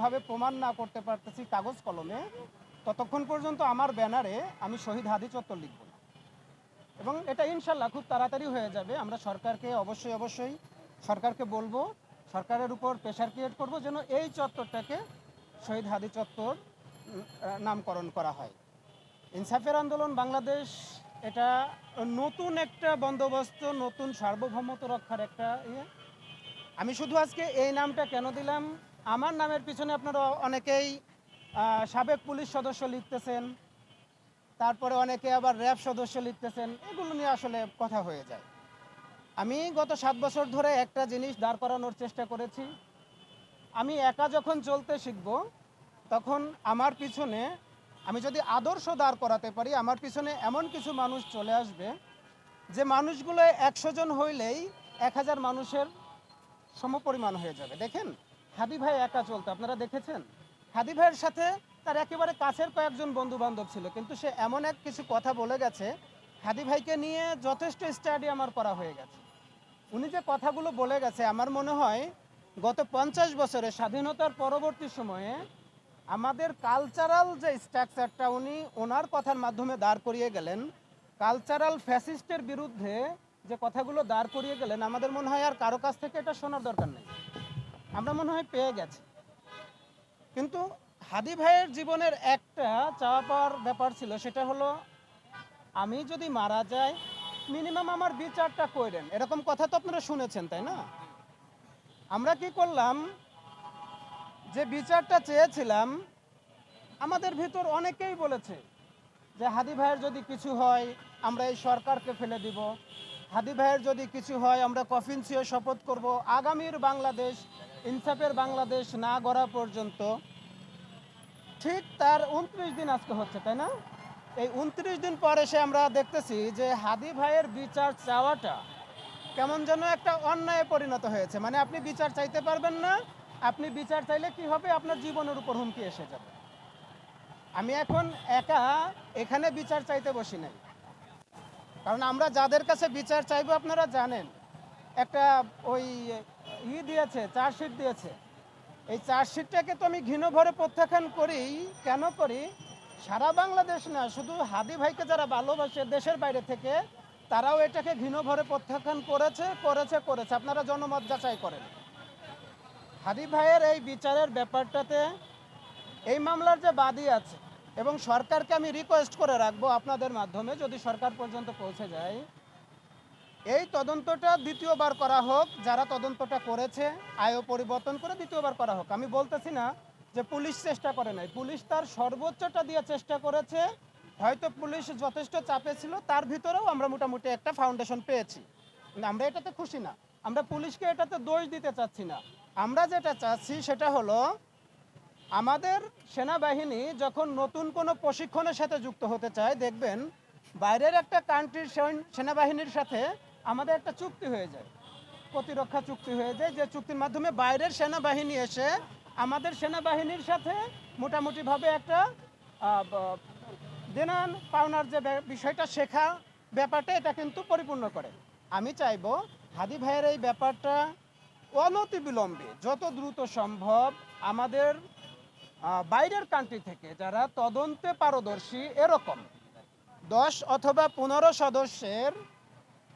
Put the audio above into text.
কোনোভাবে প্রমাণ না করতে পারতেছি কাগজ কলমে, ততক্ষণ পর্যন্ত আমার ব্যানারে আমি শহীদ হাদি চত্বর লিখব না। এবং এটা ইনশাল্লাহ খুব তাড়াতাড়ি হয়ে যাবে। আমরা সরকারকে অবশ্যই সরকারকে বলবো, সরকারের উপর প্রেশার ক্রিয়েট করব যেন এই চত্বরটাকে শহীদ হাদি চত্বর নামকরণ করা হয়। ইনসাফের আন্দোলন বাংলাদেশ এটা নতুন একটা বন্দোবস্ত, নতুন সার্বভৌমত্ব রক্ষার একটা ইয়ে। আমি শুধু আজকে এই নামটা কেন দিলাম, আমার নামের পিছনে আপনারা অনেকেই সাবেক পুলিশ সদস্য লিখতেছেন, তারপরে অনেকে আবার র্যাব সদস্য লিখতেছেন, এগুলো নিয়ে আসলে কথা হয়ে যায়। আমি গত 7 বছর ধরে একটা জিনিস দাঁড় করানোর চেষ্টা করেছি, আমি একা যখন চলতে শিখব তখন আমার পিছনে আমি যদি আদর্শ দাঁড় করাতে পারি, আমার পিছনে এমন কিছু মানুষ চলে আসবে যে মানুষগুলো 100 জন হইলেই 1000 মানুষের সমপরিমাণ হয়ে যাবে। দেখেন হাদি ভাই একা চলতো, আপনারা দেখেছেন। হাদি ভাইয়ের সাথে তার একেবারে কাছের কয়েকজন বন্ধু বান্ধব ছিল, কিন্তু সে এমন এক কিছু কথা বলে গেছে, হাদি ভাইকে নিয়ে যথেষ্ট স্টাডি আমার করা হয়ে গেছে। উনি যে কথাগুলো বলে গেছে, আমার মনে হয় গত 50 বছরে স্বাধীনতার পরবর্তী সময়ে আমাদের কালচারাল যে স্ট্রাকচারটা উনি ওনার কথার মাধ্যমে দাঁড় করিয়ে গেলেন, কালচারাল ফ্যাসিস্টের বিরুদ্ধে যে কথাগুলো দাঁড় করিয়ে গেলেন, আমাদের মনে হয় আর কারো কাছ থেকে এটা শোনার দরকার নেই, আমরা মনে হয় পেয়ে গেছি। কিন্তু হাদি ভাইয়ের জীবনের একটা চাওয়া পাওয়ার ব্যাপার ছিল, সেটা হলো আমি যদি মারা যাই মিনিমাম আমার বিচারটা করেন, এরকম কথা তো আপনারা শুনেছেন তাই না? আমরা কি করলাম, যে বিচারটা চেয়েছিলাম, আমাদের ভিতর অনেকেই বলেছে যে হাদি ভাইয়ের যদি কিছু হয় আমরা এই সরকারকে ফেলে দিব, হাদি ভাইয়ের যদি কিছু হয় আমরা কফিন ছিঁড়ে শপথ করব আগামীর বাংলাদেশ, ইনসাফের বাংলাদেশ না গড়া পর্যন্ত। ঠিক তার 29 দিন আজকে হচ্ছে তাই না? এই 29 দিন পর এসে আমরা দেখতেছি যে হাদি ভাইয়ের বিচার চাওয়াটা কেমন যেন একটা অন্যায়ে পরিণত হয়েছে। মানে আপনি বিচার চাইতে পারবেন না, আপনি বিচার চাইলে কি হবে, আপনার জীবনের উপর হুমকি এসে যাবে। আমি এখন একা এখানে বিচার চাইতে বসি নাই, কারণ আমরা যাদের কাছে বিচার চাইবো আপনারা জানেন, একটা ওই দিয়েছে, চার্জশিট দিয়েছে। এই চার্জশিটটাকে তো আমি ঘৃণ ভরে প্রত্যাখ্যান করি। কেন করি? সারা বাংলাদেশ না, শুধু হাদি ভাইকে যারা ভালোবাসে দেশের বাইরে থেকে, তারাও এটাকে ঘৃণ ভরে প্রত্যাখ্যান করেছে। আপনারা জনমত যাচাই করেন। হাদি ভাইয়ের এই বিচারের ব্যাপারটাতে এই মামলার যে বাদী আছে এবং সরকারকে আমি রিকোয়েস্ট করে রাখবো আপনাদের মাধ্যমে, যদি সরকার পর্যন্ত পৌঁছে যায়, এই তদন্তটা দ্বিতীয়বার করা হোক। যারা তদন্তটা করেছে আয়ও পরিবর্তন করে দ্বিতীয়বার করা হোক। আমি বলতেছি না যে পুলিশ চেষ্টা করে নাই, পুলিশ তার সর্বোচ্চটা দিয়ে চেষ্টা করেছে। হয়তো পুলিশ যথেষ্ট চাপে ছিল, তার ভিতরেও আমরা মোটামুটি একটা ফাউন্ডেশন পেয়েছি। আমরা এটাতে খুশি না, আমরা পুলিশকে এটাতে দোষ দিতে চাচ্ছি না। আমরা যেটা চাচ্ছি সেটা হলো আমাদের সেনাবাহিনী যখন নতুন কোনো প্রশিক্ষণের সাথে যুক্ত হতে চায়, দেখবেন বাইরের একটা কান্ট্রির সেনাবাহিনীর সাথে আমাদের একটা চুক্তি হয়ে যায়, প্রতিরক্ষা চুক্তি হয়ে যায়, যে চুক্তির মাধ্যমে বাইরের সেনাবাহিনী এসে আমাদের সেনাবাহিনীর সাথে মোটামুটিভাবে একটা দেনান পাওনার যে বিষয়টা শেখা ব্যাপারটা, এটা কিন্তু পরিপূর্ণ করে। আমি চাইবো হাদি ভাইয়ের এই ব্যাপারটা অনতিবিলম্বে যত দ্রুত সম্ভব আমাদের বাইরের কান্ট্রি থেকে যারা তদন্তে পারদর্শী এরকম 10 অথবা 15 সদস্যের